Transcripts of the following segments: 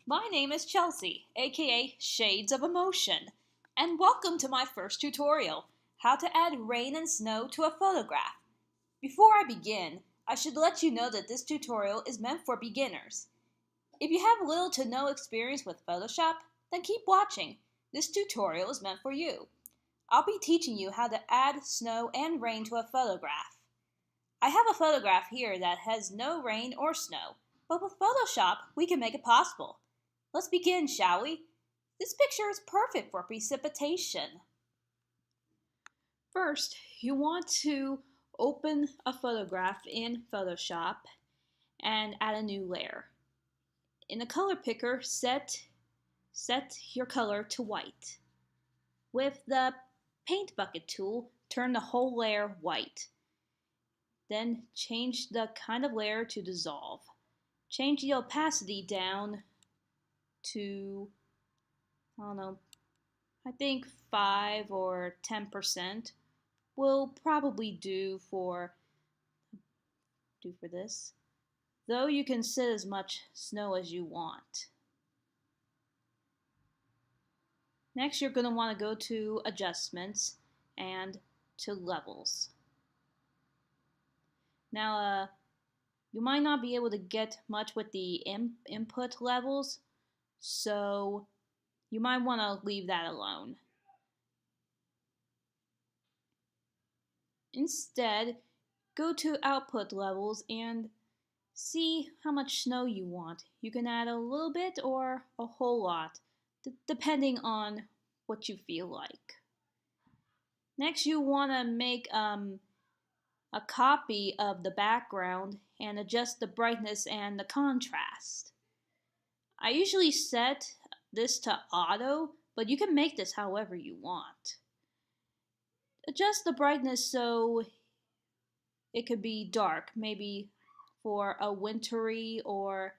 My name is Chelsea, aka Shades of Emotion, and welcome to my first tutorial, how to add rain and snow to a photograph. Before I begin, I should let you know that this tutorial is meant for beginners. If you have little to no experience with Photoshop, then keep watching. This tutorial is meant for you. I'll be teaching you how to add snow and rain to a photograph. I have a photograph here that has no rain or snow, but with Photoshop, we can make it possible. Let's begin, shall we? This picture is perfect for precipitation. First, you want to open a photograph in Photoshop and add a new layer. In the color picker, set your color to white. With the paint bucket tool, turn the whole layer white. Then change the kind of layer to dissolve. Change the opacity down to, I think 5 or 10% will probably do for this. Though you can set as much snow as you want. Next, you're going to want to go to Adjustments and to Levels. Now, you might not be able to get much with the input levels, so you might want to leave that alone. Instead, go to Output Levels and see how much snow you want. You can add a little bit or a whole lot, depending on what you feel like. Next, you want to make a copy of the background and adjust the brightness and the contrast. I usually set this to auto, but you can make this however you want. Adjust the brightness so it could be dark, maybe for a wintry or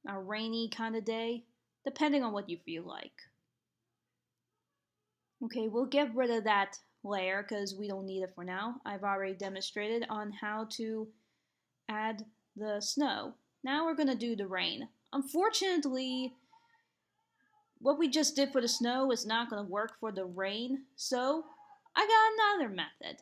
a rainy kind of day, depending on what you feel like. Okay, we'll get rid of that layer because we don't need it for now. I've already demonstrated on how to add the snow. Now we're going to do the rain. Unfortunately, what we just did for the snow is not going to work for the rain, so I got another method.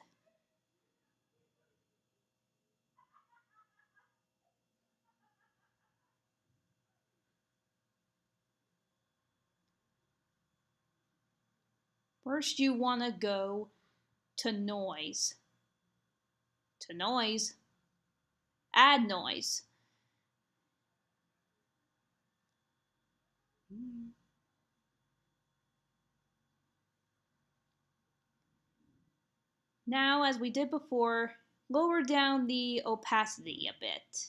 First, you want to go to Noise. To Noise, add noise. Now, as we did before, lower down the opacity a bit.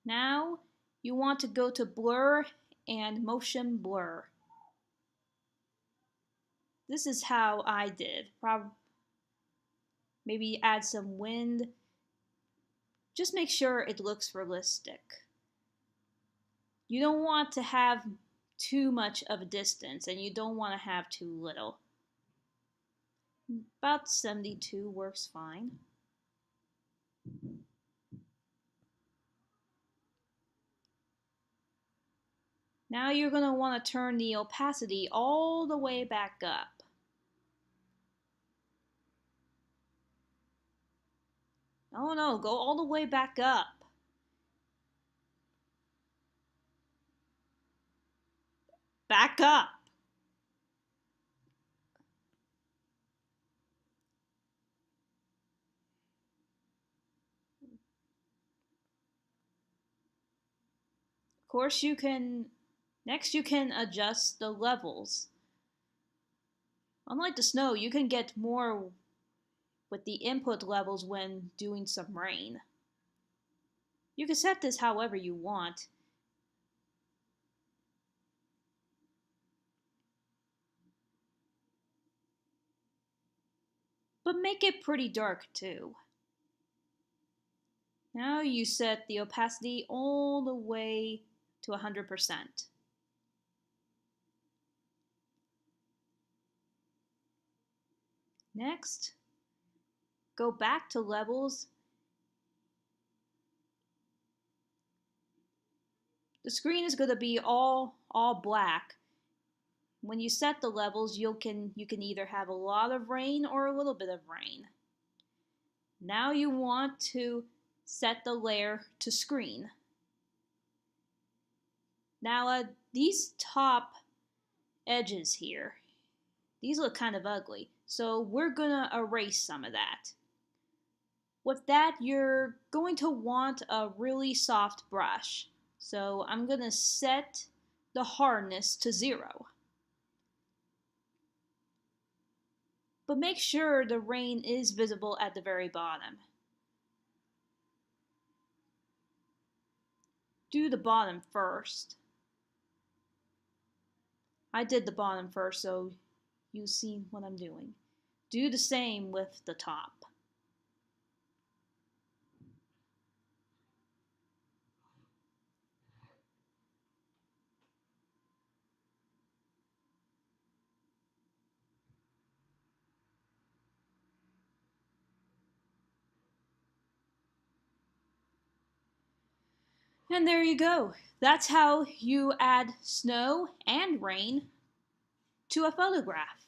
Now, you want to go to Blur and Motion Blur. This is how I did. Maybe add some wind. Just make sure it looks realistic. You don't want to have too much of a distance, and you don't want to have too little. About 72 works fine. Now you're going to want to turn the opacity all the way back up. No, go all the way back up. Back up. Of course, next you can adjust the levels. Unlike the snow, you can get more with the input levels when doing some rain. You can set this however you want. But make it pretty dark too. Now you set the opacity all the way to 100%. Next, go back to levels The screen is going to be all black. When you set the levels, you can either have a lot of rain or a little bit of rain. Now you want to set the layer to screen. Now these top edges here, these look kind of ugly, so we're gonna erase some of that. With that, you're going to want a really soft brush. So I'm gonna set the hardness to 0. But make sure the rain is visible at the very bottom. Do the bottom first. I did the bottom first, so you see what I'm doing. Do the same with the top. And there you go. That's how you add snow and rain to a photograph.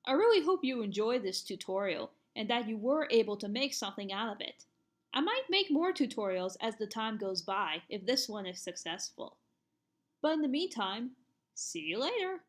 I really hope you enjoyed this tutorial and that you were able to make something out of it. I might make more tutorials as the time goes by if this one is successful. But in the meantime, see you later!